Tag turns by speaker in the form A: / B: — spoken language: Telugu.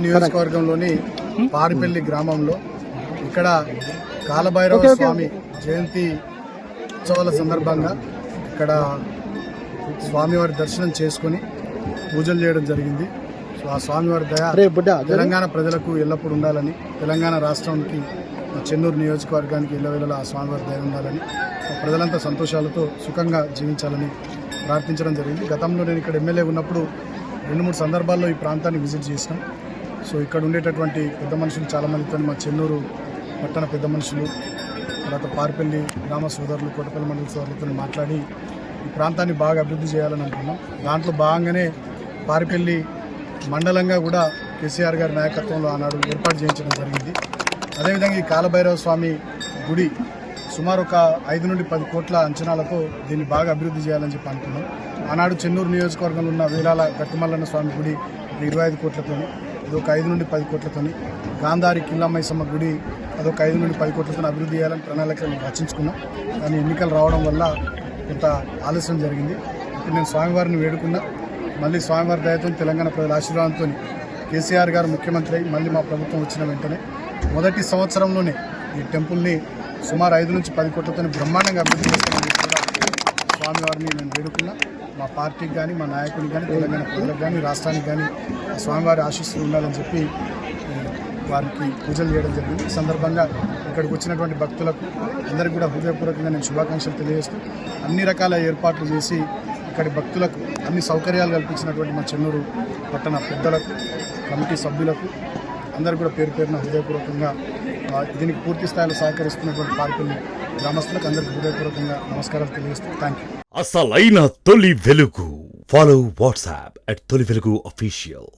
A: నియోజకవర్గంలోని పాడిపల్లి గ్రామంలో ఇక్కడ కాలభైరవ స్వామి జయంతి ఉత్సవాల సందర్భంగా ఇక్కడ స్వామివారి దర్శనం చేసుకుని పూజలు చేయడం జరిగింది. సో ఆ స్వామివారి దయ తెలంగాణ ప్రజలకు ఎల్లప్పుడూ ఉండాలని, తెలంగాణ రాష్ట్రానికి చెన్నూరు నియోజకవర్గానికి ఎల్లవేళలా ఆ స్వామివారి దయ ఉండాలని, ప్రజలంతా సంతోషాలతో సుఖంగా జీవించాలని ప్రార్థించడం జరిగింది. గతంలో నేను ఇక్కడ ఎమ్మెల్యే ఉన్నప్పుడు 2-3 సందర్భాల్లో ఈ ప్రాంతాన్ని విజిట్ చేసినాం. సో ఇక్కడ ఉండేటటువంటి పెద్ద మనుషులు చాలామందితో, మా చెన్నూరు పట్టణ పెద్ద మనుషులు, తర్వాత పారిపల్లి గ్రామ సోదరులు, కోటపల్లి మండల సోదరులతో మాట్లాడి ఈ ప్రాంతాన్ని బాగా అభివృద్ధి చేయాలని అనుకున్నాం. దాంట్లో భాగంగానే పారిపల్లి మండలంగా కూడా కేసీఆర్ గారి నాయకత్వంలో ఆనాడు ఏర్పాటు చేయించడం జరిగింది. అదేవిధంగా ఈ కాలభైరవ స్వామి గుడి సుమారు ఒక 5 నుండి 10 కోట్ల అంచనాలతో దీన్ని బాగా అభివృద్ధి చేయాలని చెప్పి అనుకున్నాం. ఆనాడు చెన్నూరు నియోజకవర్గంలో ఉన్న వీరాల గట్టుమల్లన్న స్వామి గుడి 25 కోట్లతోని, అదొక 5 నుండి 10 కోట్లతోని, గాంధారి కిల్లమ్మైసమ్మ గుడి అదొక 5 నుండి 10 కోట్లతో అభివృద్ధి చేయాలని ప్రణాళికలు రచించుకున్నాం. కానీ ఎన్నికలు రావడం వల్ల కొంత ఆలస్యం జరిగింది. ఇప్పుడు నేను స్వామివారిని వేడుకున్నా. మళ్ళీ స్వామివారి దయతో, తెలంగాణ ప్రజల ఆశీర్వాదంతో కేసీఆర్ గారు ముఖ్యమంత్రి అయి మళ్ళీ మా ప్రభుత్వం వచ్చిన వెంటనే మొదటి సంవత్సరంలోనే ఈ టెంపుల్ని సుమారు 5 నుంచి 10 కోట్లతో బ్రహ్మాండంగా అభివృద్ధి చేస్తామని కూడా స్వామివారిని నేను వేడుకున్నా. మా పార్టీకి కానీ, మా నాయకునికి కానీ, తెలంగాణ ప్రజలకు కానీ, రాష్ట్రానికి కానీ స్వామివారి ఆశీస్సులు ఉండాలని చెప్పి వారికి పూజలు చేయడం జరిగింది. ఈ సందర్భంగా ఇక్కడికి వచ్చినటువంటి భక్తులకు అందరికీ కూడా హృదయపూర్వకంగా నేను శుభాకాంక్షలు తెలియజేస్తూ, అన్ని రకాల ఏర్పాట్లు చేసి ఇక్కడి భక్తులకు అన్ని సౌకర్యాలు కల్పించినటువంటి మా చెన్నూరు పట్టణ పెద్దలకు, కమిటీ సభ్యులకు అందరూ కూడా పేరు పేరున హృదయపూర్వకంగా దీనికి పూర్తి స్థాయిలో సహకరిస్తున్నటువంటి పారిపల్లి గ్రామస్తులకు అందరికీ హృదయపూర్వకంగా నమస్కారాలు తెలియజేస్తూ థ్యాంక్ యూ.
B: అసలైన తొలి వెలుగు. ఫాలో వాట్సాప్ @తొలి వెలుగు అఫీషియల్.